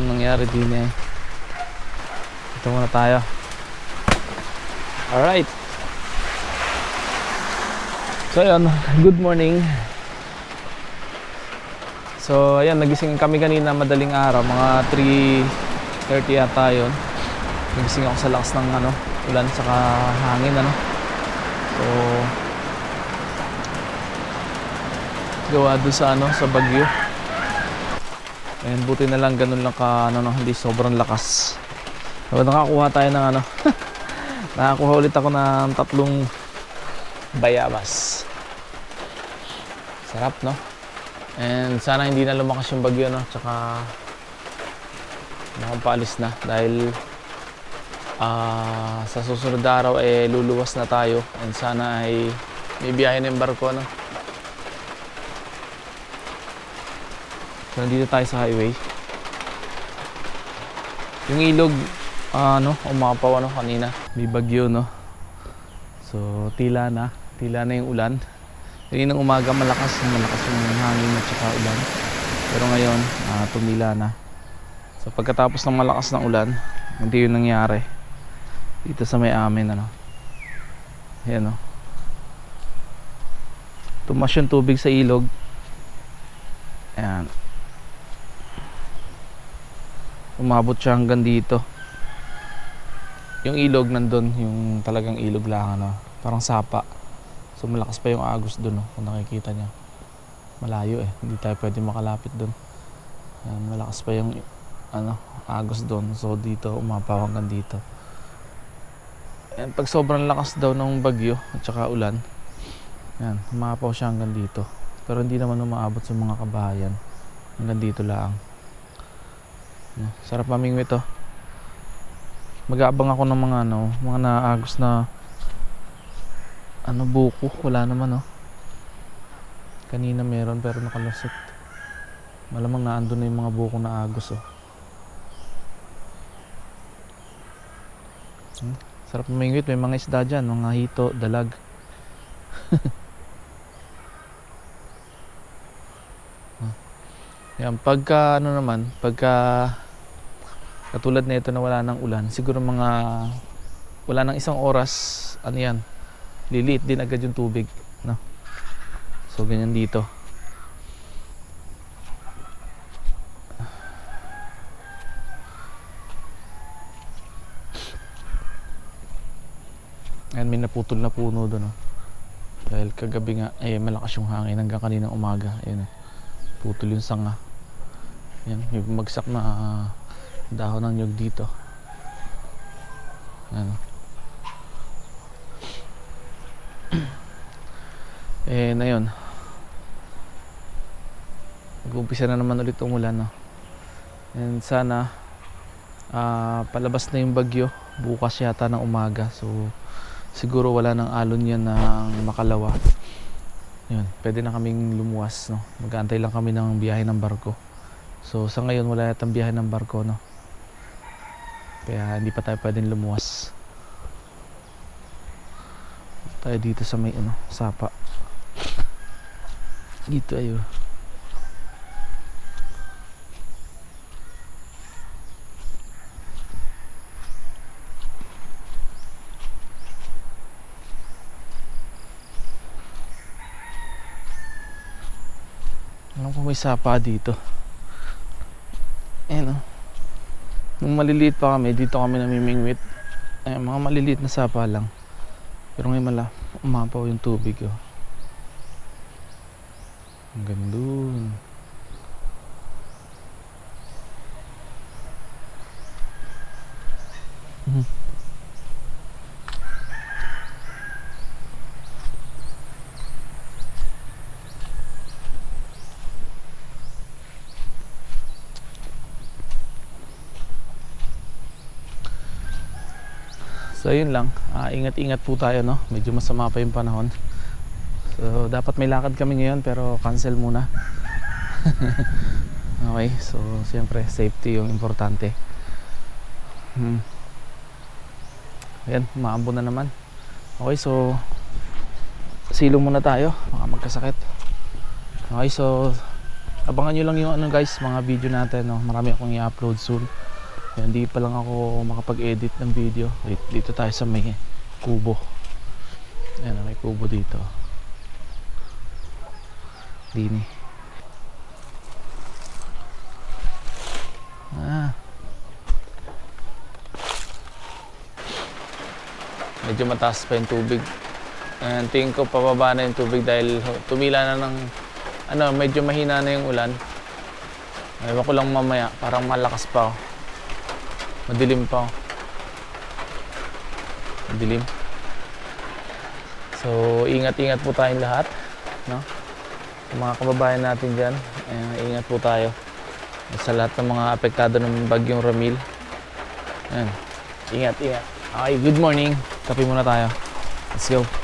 Anong nangyari din eh. Ito muna tayo. Alright. So ayun, good morning. So ayan, nagising kami kanina madaling araw, mga 3:30 yata yun. Nagising ako sa lakas ng ulan saka hangin So gawa doon sa sa Baguio. Ayan, buti na lang ganun lang ka hindi sobrang lakas. So nakakuha tayo ng nakakuha ulit ako ng 3 bayabas. Sarap, no? And sana hindi na lumakas yung bagyo, tsaka makapaalis na dahil sa susunod na araw luluwas na tayo and sana ay may biyahe na yung barko, So nandito tayo sa highway. Yung ilog umapaw kanina. May bagyo, So tila na yung ulan. Kaninang umaga malakas yung hangin at saka ulan. Pero ngayon, tumila na. So pagkatapos ng malakas ng ulan, hindi yun nangyari. Dito sa may amin, Ayan, tumas yung tubig sa ilog. Ayan. Umabot siya hanggang dito. Yung ilog nandun, yung talagang ilog lang, parang sapa. So malakas pa yung agos dun, kung nakikita niya. Malayo hindi tayo pwede makalapit dun. Yan, malakas pa yung agos dun. So dito umapaw hanggang dito. Yan, pag sobrang lakas daw ng bagyo at saka ulan, yan, umapaw siya hanggang dito. Pero hindi naman umaabot sa mga kabahayan. Hanggang dito lang. Sarap mamingwit, Mag-aabang ako ng mga naagos na buko, wala naman, Kanina meron pero nakalusot. Malamang naandun na yung mga buko na agos, Sarap mamingwit, may mga isda dyan, mga hito, dalag. Yan, pagka katulad na ito na wala ng ulan, siguro wala ng 1 oras, liliit din agad yung tubig, So ganyan dito. Ayan, may naputol na puno doon, dahil kagabi nga malakas yung hangin hanggang kaninang umaga. Ayan, putol yung sanga. Ayan, may bumagsak na dahon ng nyug dito. Ayan. Na yun, mag-umpisa na naman ulit umulan, and sana palabas na yung bagyo bukas yata ng umaga. So siguro wala nang alon yan ng Makalawa. Yun, pwede na kaming lumuwas, mag-aantay lang kami ng biyahe ng barko. So sa ngayon wala yatang biyahe ng barko, kaya hindi pa tayo pwedeng lumuwas. Tayo dito sa may sapa. Dito ayo. Alam ko may sapa dito. Ayan, nung maliliit pa kami, dito kami namimingwit. Ayan, mga maliliit na sapa lang. Pero ngayon umapaw yung tubig, Hanggang dun. So yun lang, ingat-ingat po tayo, medyo masama pa yung panahon. So dapat may lakad kami ngayon pero cancel muna. Okay, so siyempre safety yung importante. Ayan, maambo na naman. Okay, so silong muna tayo, baka magkasakit. Okay, so abangan nyo lang yung ano guys, mga video natin, no? Marami akong i-upload soon. Kaya hindi pa lang ako makapag-edit ng video. Wait, dito tayo sa may kubo. Ayan, may kubo dito. Dini. Medyo mataas pa yung tubig. And tingin ko pababa na yung tubig dahil tumila na ng medyo mahina na yung ulan. Ewan ko lang mamaya, parang malakas pa. Madilim pa. Madilim. So, ingat-ingat po tayong lahat, no? Sa mga kababayan natin dyan, ingat po tayo. Sa lahat ng mga apektado ng bagyong Ramil. Ayan. Ingat. Okay, good morning. Kape muna tayo. Let's go.